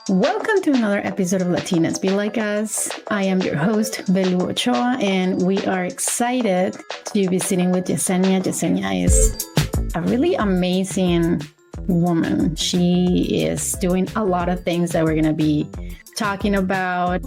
Welcome to another episode of Latinas Be Like Us. I am your host, Belu Ochoa, and we are excited to be sitting with Jesenia. Jesenia is a really amazing woman. She is doing a lot of things that we're going to be talking about.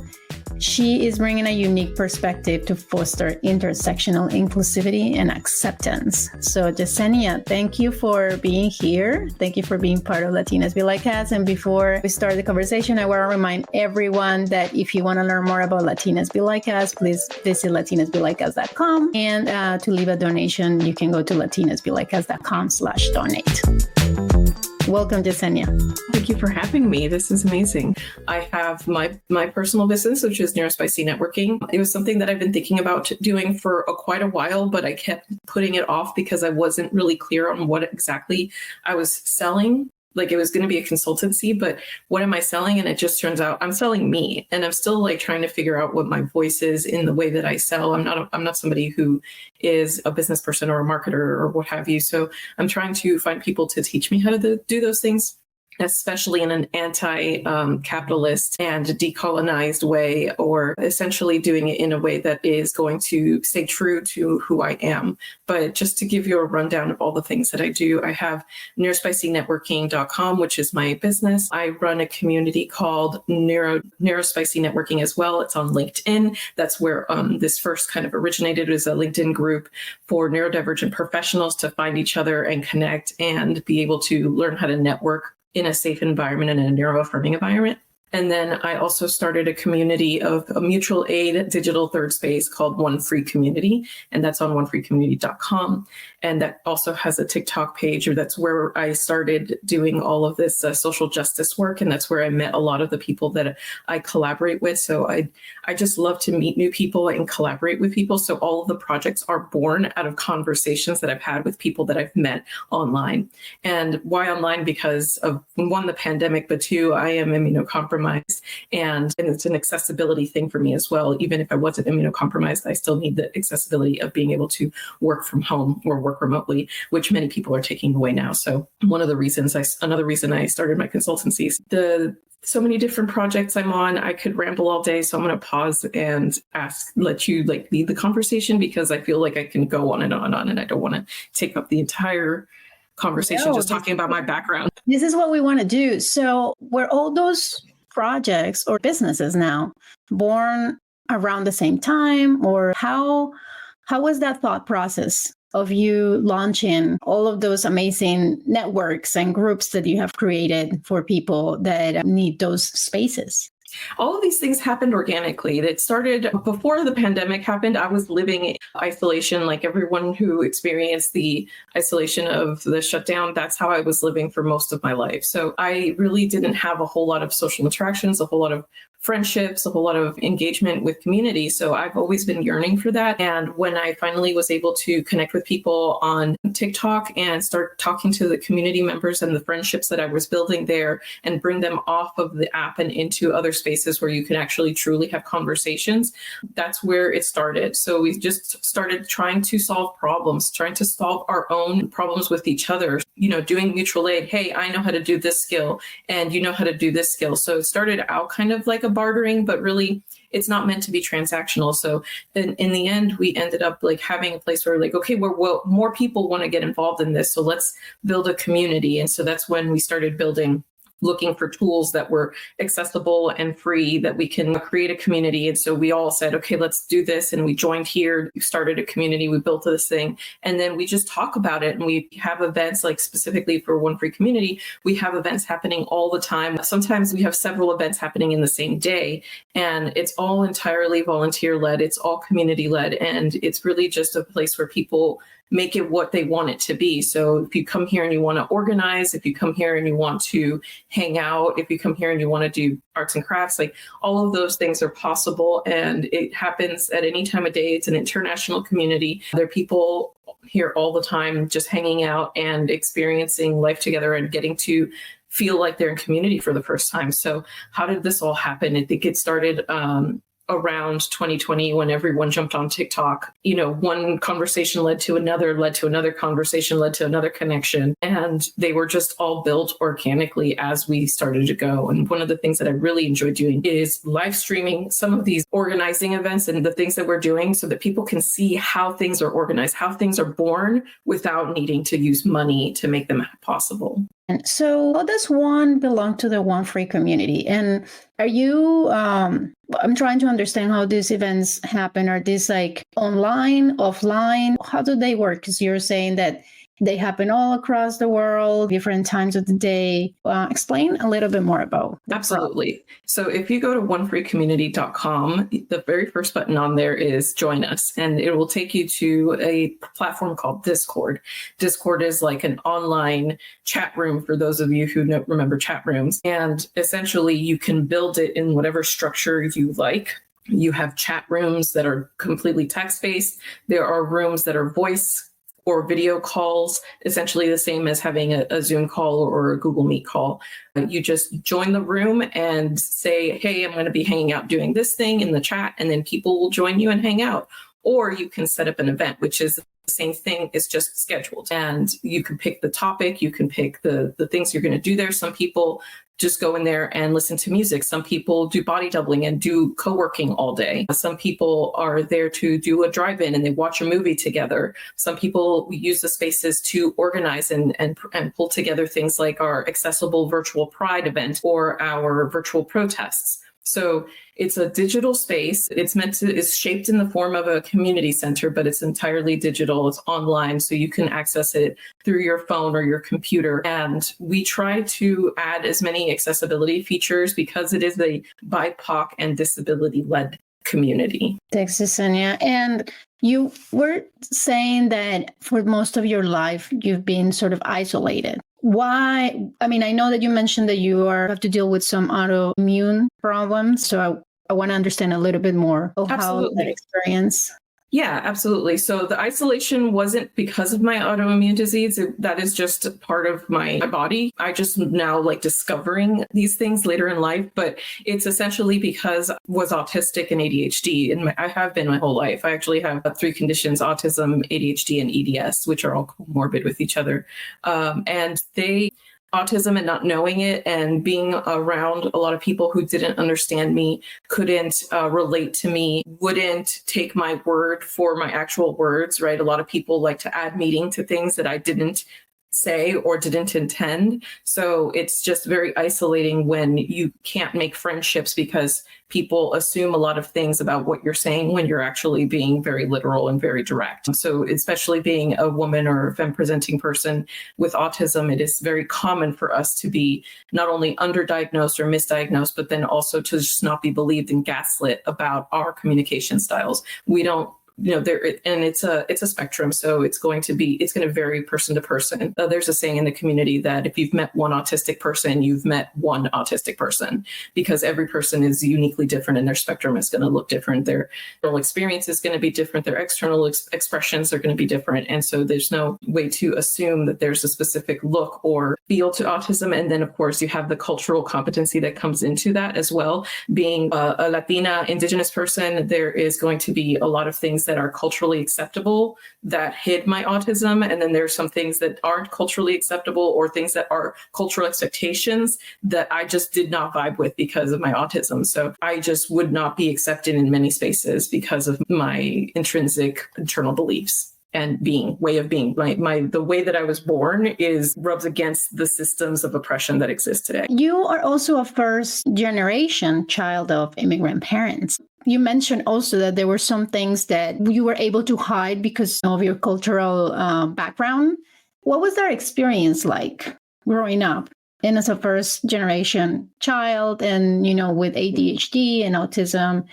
She is bringing a unique perspective to foster intersectional inclusivity and acceptance. So, Jesenia, thank you for being here. Thank you for being part of Latinas Be Like Us. And before we start the conversation, I want to remind everyone that if you want to learn more about Latinas Be Like Us, please visit latinasbelikeus.com. And to leave a donation, you can go to latinasbelikeus.com/donate. Welcome, Jesenia. Thank you for having me. This is amazing. I have my personal business, which is NeuroSpicy Networking. It was something that I've been thinking about doing for quite a while, but I kept putting it off because I wasn't really clear on what exactly I was selling. Like it was going to be a consultancy, but what am I selling? And it just turns out I'm selling me, and I'm still like trying to figure out what my voice is in the way that I sell. I'm not somebody who is a business person or a marketer or what have you. So I'm trying to find people to teach me how to do those things, especially in an anti-capitalist and decolonized way, or essentially doing it in a way that is going to stay true to who I am. But just to give you a rundown of all the things that I do, I have NeuroSpicyNetworking.com, which is my business. I run a community called NeuroSpicy Networking as well. It's on LinkedIn. That's where this first kind of originated, as a LinkedIn group for neurodivergent professionals to find each other and connect and be able to learn how to network in a safe environment and in a neuro-affirming environment. And then I also started a community of a mutual aid digital third space called One Free Community, and that's on onefreecommunity.com. And that also has a TikTok page, or that's where I started doing all of this social justice work. And that's where I met a lot of the people that I collaborate with. So I just love to meet new people and collaborate with people. So all of the projects are born out of conversations that I've had with people that I've met online. And why online? Because of, one, the pandemic, but two, I am immunocompromised. And it's an accessibility thing for me as well. Even if I wasn't immunocompromised, I still need the accessibility of being able to work from home or work remotely, which many people are taking away now. So another reason I started my consultancies. So many different projects I'm on. I could ramble all day, so I'm going to pause and let you lead the conversation, because I feel like I can go on and on, and I don't want to take up the entire conversation just talking about my background. This is what we want to do. So were all those projects or businesses now born around the same time, or how was that thought process of you launching all of those amazing networks and groups that you have created for people that need those spaces? All of these things happened organically. It started before the pandemic happened. I was living in isolation, like everyone who experienced the isolation of the shutdown. That's how I was living for most of my life. So I really didn't have a whole lot of social interactions, a whole lot of friendships, a whole lot of engagement with community. So I've always been yearning for that. And when I finally was able to connect with people on TikTok and start talking to the community members and the friendships that I was building there, and bring them off of the app and into other spaces where you can actually truly have conversations, that's where it started. So we just started trying to solve problems, trying to solve our own problems with each other, doing mutual aid. Hey, I know how to do this skill, and you know how to do this skill. So it started out kind of like a bartering, but really it's not meant to be transactional. So in the end, we ended up having a place where okay, more people want to get involved in this. So let's build a community. And so that's when we started looking for tools that were accessible and free, that we can create a community. And so we all said, okay, let's do this. And we joined here, we started a community, we built this thing, and then we just talk about it. And we have events, specifically for One Free Community, we have events happening all the time. Sometimes we have several events happening in the same day, and it's all entirely volunteer led. It's all community led. And it's really just a place where people make it what they want it to be. So if you come here and you want to organize, if you come here and you want to hang out, if you come here and you want to do arts and crafts, all of those things are possible. And it happens at any time of day. It's an international community. There are people here all the time just hanging out and experiencing life together and getting to feel like they're in community for the first time. So how did this all happen? I think it started around 2020 when everyone jumped on TikTok, one conversation led to another conversation, led to another connection. And they were just all built organically as we started to go. And one of the things that I really enjoy doing is live streaming some of these organizing events and the things that we're doing so that people can see how things are organized, how things are born without needing to use money to make them possible. And so how does one belong to the One Free community? And are you, I'm trying to understand how these events happen. Are these like online, offline? How do they work? Because you're saying that they happen all across the world, different times of the day. Explain a little bit more about that. Absolutely. So if you go to onefreecommunity.com, the very first button on there is join us, and it will take you to a platform called Discord. Discord is like an online chat room for those of you who remember chat rooms. And essentially you can build it in whatever structure you like. You have chat rooms that are completely text-based. There are rooms that are voice or video calls, essentially the same as having a Zoom call or a Google Meet call. You just join the room and say, hey, I'm going to be hanging out doing this thing in the chat, and then people will join you and hang out. Or you can set up an event, which is the same thing, it's just scheduled. And you can pick the topic, you can pick the things you're going to do there. Some people just go in there and listen to music. Some people do body doubling and do co-working all day. Some people are there to do a drive-in and they watch a movie together. Some people use the spaces to organize and pull together things like our accessible virtual Pride event or our virtual protests. So it's a digital space. It's shaped in the form of a community center, but it's entirely digital. It's online, so you can access it through your phone or your computer. And we try to add as many accessibility features because it is a BIPOC and disability-led community. Thanks, Jesenia. And you were saying that for most of your life, you've been sort of isolated. Why? I mean, I know that you mentioned that you have to deal with some autoimmune problems. So I want to understand a little bit more of how that experience. Yeah, absolutely. So the isolation wasn't because of my autoimmune disease. That is just part of my body. I just now like discovering these things later in life, but it's essentially because I was autistic and ADHD, and I have been my whole life. I actually have 3 conditions: autism, ADHD, and EDS, which are all comorbid with each other. Autism and not knowing it and being around a lot of people who didn't understand me, couldn't relate to me, wouldn't take my word for my actual words, right? A lot of people like to add meaning to things that I didn't say or didn't intend. So it's just very isolating when you can't make friendships because people assume a lot of things about what you're saying when you're actually being very literal and very direct. So especially being a woman or a femme-presenting person with autism, it is very common for us to be not only underdiagnosed or misdiagnosed, but then also to just not be believed and gaslit about our communication styles. We don't it's a spectrum. So it's going to vary person to person. There's a saying in the community that if you've met one autistic person, you've met one autistic person, because every person is uniquely different and their spectrum is going to look different. Their internal experience is going to be different. Their external expressions are going to be different. And so there's no way to assume that there's a specific look or feel to autism. And then, of course, you have the cultural competency that comes into that as well. Being a Latina, Indigenous person, there is going to be a lot of things that are culturally acceptable that hid my autism. And then there's some things that aren't culturally acceptable or things that are cultural expectations that I just did not vibe with because of my autism. So I just would not be accepted in many spaces because of my intrinsic internal beliefs and way of being. The way that I was born rubs against the systems of oppression that exist today. You are also a first generation child of immigrant parents. You mentioned also that there were some things that you were able to hide because of your cultural background. What was that experience like growing up and as a first generation child and, with ADHD and autism?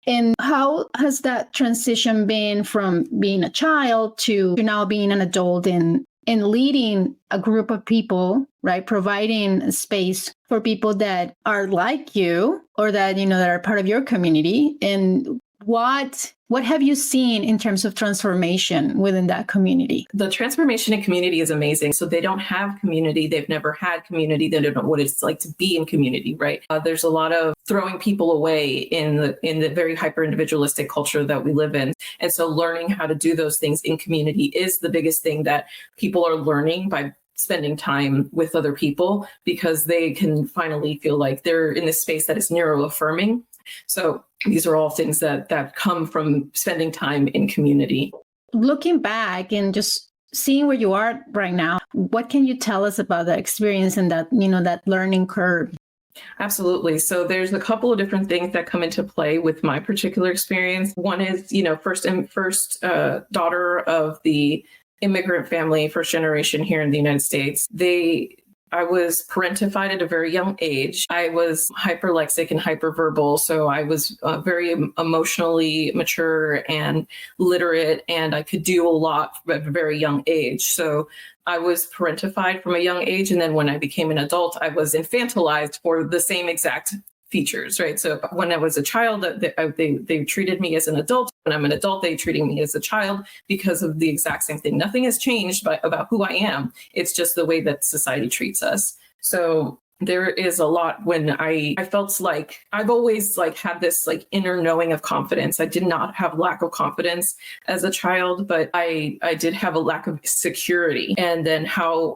And how has that transition been from being a child to now being an adult and leading a group of people, right? Providing a space for people that are like you or that, that are part of your community. And what have you seen in terms of transformation within that community? The transformation in community is amazing. So they don't have community. They've never had community. They don't know what it's like to be in community, right? There's a lot of throwing people away in the very hyper individualistic culture that we live in. And so learning how to do those things in community is the biggest thing that people are learning by spending time with other people, because they can finally feel like they're in this space that is neuro-affirming. So these are all things that come from spending time in community. Looking back and just seeing where you are right now, what can you tell us about the experience and that, that learning curve? Absolutely. So there's a couple of different things that come into play with my particular experience. One is, first daughter of the immigrant family, first generation here in the United States. I was parentified at a very young age. I was hyperlexic and hyperverbal, so I was very emotionally mature and literate, and I could do a lot at a very young age. So I was parentified from a young age, and then when I became an adult, I was infantilized for the same exact features, right? So when I was a child, they treated me as an adult. When I'm an adult, they treating me as a child because of the exact same thing. Nothing has changed about who I am. It's just the way that society treats us. So there is a lot when I felt like I've always had this inner knowing of confidence. I did not have lack of confidence as a child, but I did have a lack of security. And then how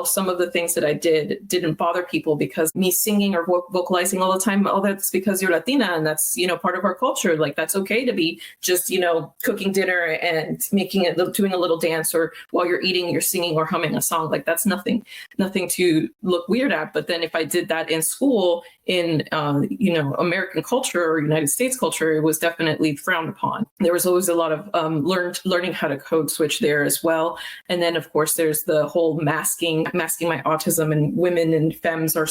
some of the things that I didn't bother people, because me singing or vocalizing all the time, that's because you're Latina and that's, part of our culture. Like, that's okay to be just, cooking dinner and doing a little dance, or while you're eating, you're singing or humming a song. Like, that's nothing to look weird at. But then if I did that in school, in American culture or United States culture, it was definitely frowned upon. There was always a lot of learning how to code switch there as well. And then of course there's the whole masking my autism, and women and femmes are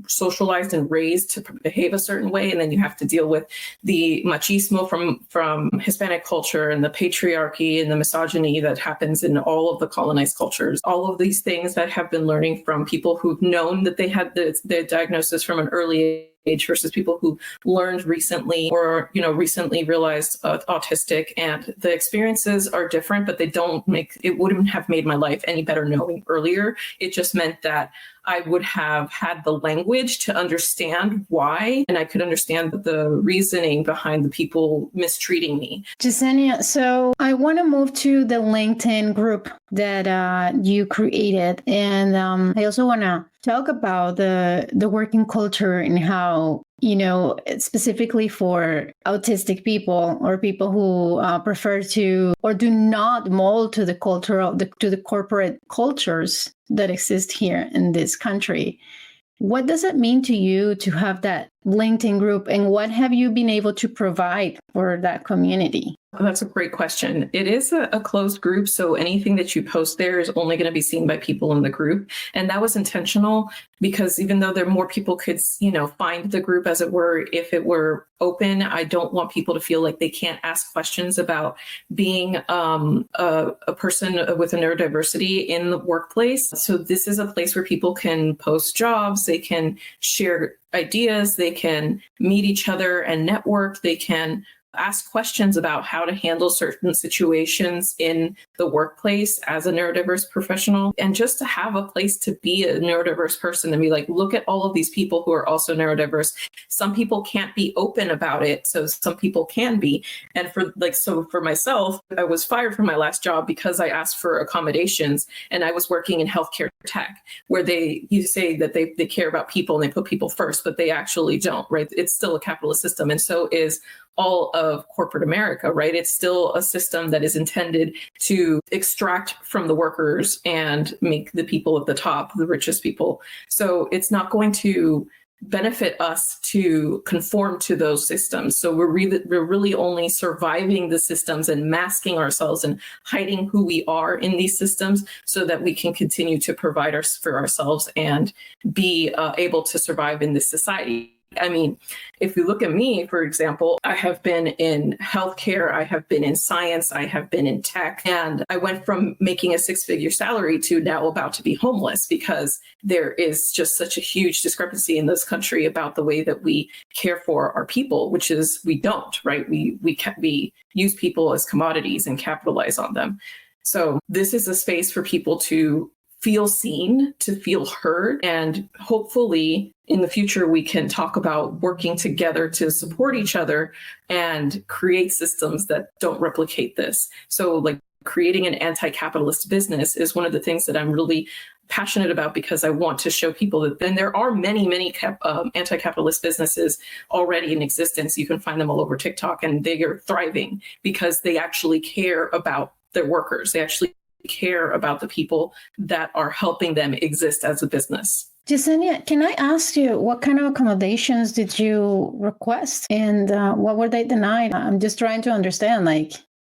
socialized and raised to behave a certain way, and then you have to deal with the machismo from Hispanic culture and the patriarchy and the misogyny that happens in all of the colonized cultures. All of these things that have been learning from people who've known that they had the diagnosis from an early age versus people who learned recently or recently realized autistic, and the experiences are different, but it wouldn't have made my life any better knowing earlier. It just meant that I would have had the language to understand why, and I could understand the reasoning behind the people mistreating me. Jesenia, so I want to move to the LinkedIn group that you created, and I also want to talk about the working culture and how, specifically for autistic people or people who prefer to or do not mold to the culture to the corporate cultures that exist here in this country. What does it mean to you to have that LinkedIn group, and what have you been able to provide for that community? That's a great question. It is a closed group, so anything that you post there is only going to be seen by people in the group. And that was intentional, because even though more people could, find the group, as it were, if it were open, I don't want people to feel like they can't ask questions about being a person with a neurodiversity in the workplace. So this is a place where people can post jobs, they can share ideas, they can meet each other and network, they can ask questions about how to handle certain situations in the workplace as a neurodiverse professional, and just to have a place to be a neurodiverse person and be like, look at all of these people who are also neurodiverse. Some people can't be open about it, so some people can be. And for myself, I was fired from my last job because I asked for accommodations, and I was working in healthcare tech, where you say that they care about people and they put people first, but they actually don't, right? It's still a capitalist system, and so is all of corporate America, right? It's still a system that is intended to extract from the workers and make the people at the top, the richest people. So it's not going to benefit us to conform to those systems. So we're really only surviving the systems and masking ourselves and hiding who we are in these systems so that we can continue to provide for ourselves and be able to survive in this society. I mean, if you look at me, for example, I have been in healthcare, I have been in science, I have been in tech, and I went from making a 6-figure salary to now about to be homeless because there is just such a huge discrepancy in this country about the way that we care for our people, which is we don't, right? We use people as commodities and capitalize on them. So this is a space for people to feel seen, to feel heard, and hopefully in the future we can talk about working together to support each other and create systems that don't replicate this. So like creating an anti-capitalist business is one of the things that I'm really passionate about because I want to show people that then there are many anti-capitalist businesses already in existence. You can find them all over TikTok, and they are thriving because they actually care about their workers. They actually care about the people that are helping them exist as a business. Jesenia, can I ask you, what kind of accommodations did you request and what were they denied? I'm just trying to understand,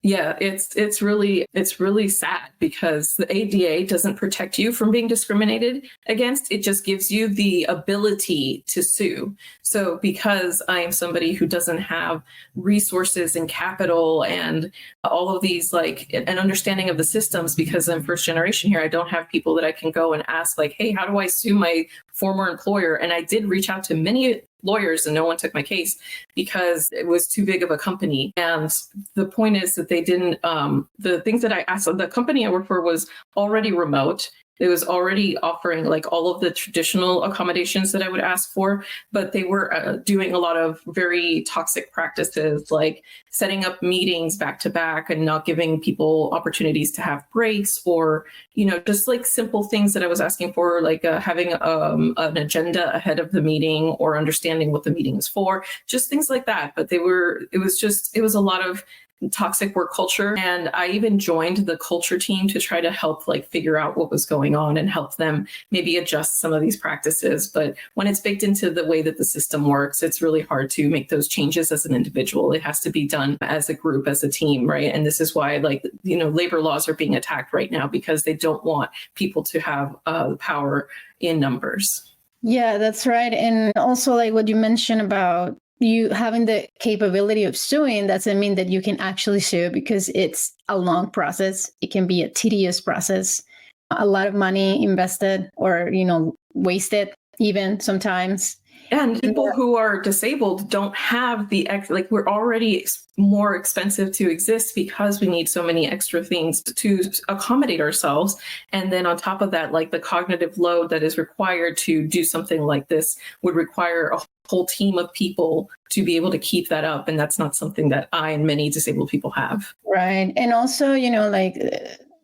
Yeah, it's really sad because the ADA doesn't protect you from being discriminated against. It just gives you the ability to sue. So because I am somebody who doesn't have resources and capital and all of these, like an understanding of the systems, because I'm first generation here, I don't have people that I can go and ask like, hey, how do I sue my former employer? And I did reach out to many lawyers and no one took my case because it was too big of a company. And the point is that they didn't, the things that I asked, the company I worked for was already remote. It was already offering like all of the traditional accommodations that I would ask for, but they were doing a lot of very toxic practices, like setting up meetings back to back and not giving people opportunities to have breaks, or, you know, just like simple things that I was asking for, like having an agenda ahead of the meeting or understanding what the meeting is for, just things like that. But it was a lot of toxic work culture. And I even joined the culture team to try to help like figure out what was going on and help them maybe adjust some of these practices. But when it's baked into the way that the system works, it's really hard to make those changes as an individual. It has to be done as a group, as a team, right? And this is why, like, you know, labor laws are being attacked right now because they don't want people to have power in numbers. Yeah, that's right. And also like what you mentioned about you having the capability of suing doesn't mean that you can actually sue because it's a long process. It can be a tedious process, a lot of money invested or, you know, wasted even sometimes. And people who are disabled don't have like we're already more expensive to exist because we need so many extra things to accommodate ourselves. And then on top of that, like the cognitive load that is required to do something like this would require a whole team of people to be able to keep that up. And that's not something that I and many disabled people have. Right. And also, you know, like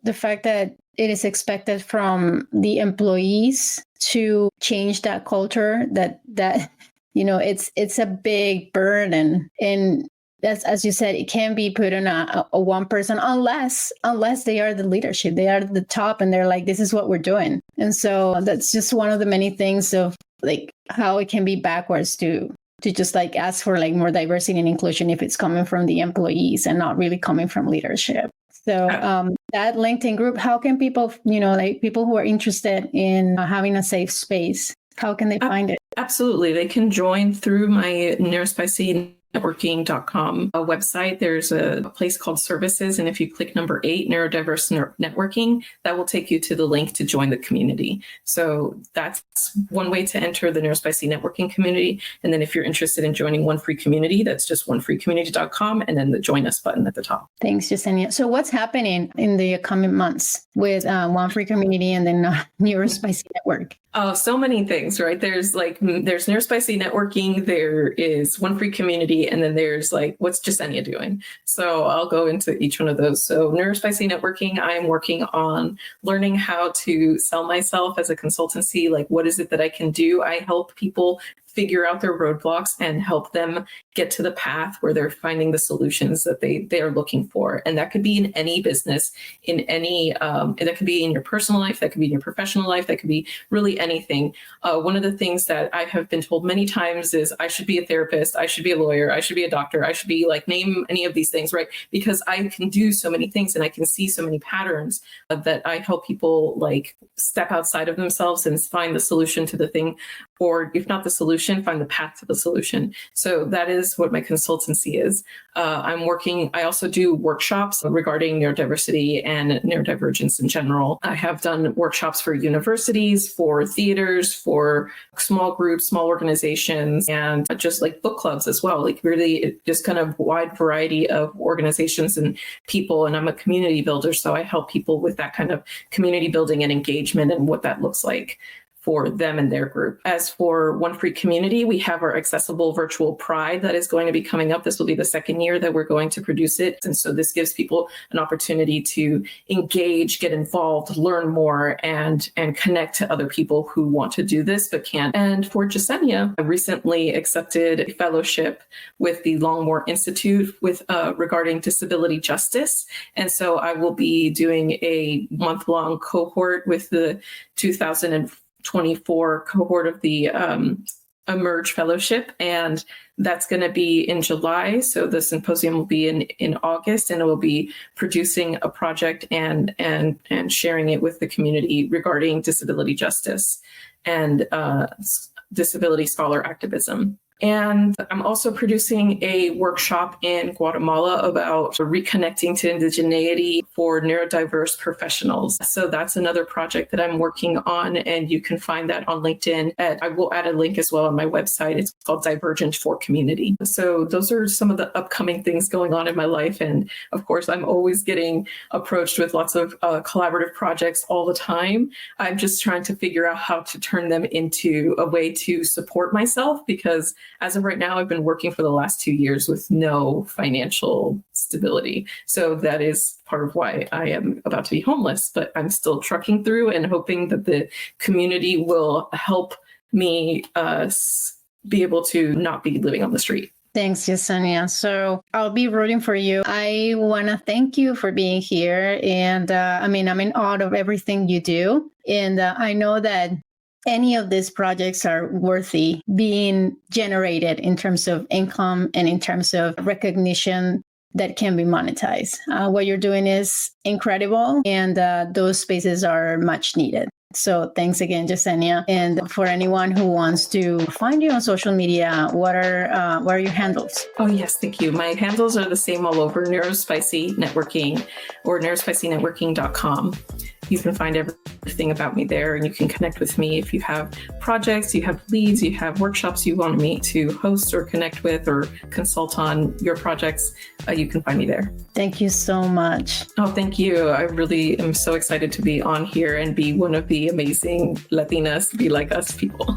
the fact that it is expected from the employees to change that culture, that you know, it's a big burden. And that's, as you said, it can be put on a one person unless they are the leadership, they are the top and they're like, this is what we're doing. And so that's just one of the many things of like how it can be backwards to just like ask for like more diversity and inclusion if it's coming from the employees and not really coming from leadership. So that LinkedIn group, how can people, you know, like people who are interested in having a safe space, how can they find it? Absolutely. They can join through my NeuroSpicy networking.com website. There's a place called services. And if you click number 8, neurodiverse networking, that will take you to the link to join the community. So that's one way to enter the NeuroSpicy networking community. And then if you're interested in joining One Free Community, that's just onefreecommunity.com and then the join us button at the top. Thanks, Jesenia. So what's happening in the coming months with One Free Community and then NeuroSpicy Network? Oh, so many things, right? There's NeuroSpicy networking, there is One Free Community, and then there's like, what's Jesenia doing? So I'll go into each one of those. So NeuroSpicy networking, I'm working on learning how to sell myself as a consultancy. Like, what is it that I can do? I help people figure out their roadblocks and help them get to the path where they're finding the solutions that they are looking for. And that could be in any business, in any, that could be in your personal life, that could be in your professional life, that could be really anything. One of the things that I have been told many times is I should be a therapist, I should be a lawyer, I should be a doctor, I should be like, name any of these things, right? Because I can do so many things and I can see so many patterns that I help people like step outside of themselves and find the solution to the thing or if not the solution, find the path to the solution. So that is what my consultancy is. I also do workshops regarding neurodiversity and neurodivergence in general. I have done workshops for universities, for theaters, for small groups, small organizations, and just like book clubs as well. Like really just kind of wide variety of organizations and people. And I'm a community builder, so I help people with that kind of community building and engagement and what that looks like for them and their group. As for One Free Community, we have our accessible virtual Pride that is going to be coming up. This will be the second year that we're going to produce it. And so this gives people an opportunity to engage, get involved, learn more, and connect to other people who want to do this but can't. And for Jesenia, I recently accepted a fellowship with the Longmore Institute with regarding disability justice. And so I will be doing a month-long cohort with the 2024 cohort of the Emerge Fellowship, and that's going to be in July. So the symposium will be in August, and it will be producing a project and sharing it with the community regarding disability justice and disability scholar activism. And I'm also producing a workshop in Guatemala about reconnecting to indigeneity for neurodiverse professionals. So that's another project that I'm working on, and you can find that on LinkedIn. I will add a link as well on my website. It's called Divergent for Community. So those are some of the upcoming things going on in my life. And of course, I'm always getting approached with lots of collaborative projects all the time. I'm just trying to figure out how to turn them into a way to support myself, because as of right now, I've been working for the last 2 years with no financial stability. So that is part of why I am about to be homeless, but I'm still trucking through and hoping that the community will help me be able to not be living on the street. Thanks, Jesenia. So I'll be rooting for you. I want to thank you for being here. And I'm in awe of everything you do. And I know that any of these projects are worthy being generated in terms of income and in terms of recognition that can be monetized. What you're doing is incredible, and those spaces are much needed. So thanks again, Jesenia. And for anyone who wants to find you on social media, what are your handles? Oh, yes, thank you. My handles are the same all over, NeuroSpicy Networking or NeuroSpicyNetworking.com. You can find everything about me there, and you can connect with me if you have projects, you have leads, you have workshops you want me to host or connect with or consult on your projects. You can find me there. Thank you so much. Oh, thank you. I really am so excited to be on here and be one of the amazing Latinas, be like us people.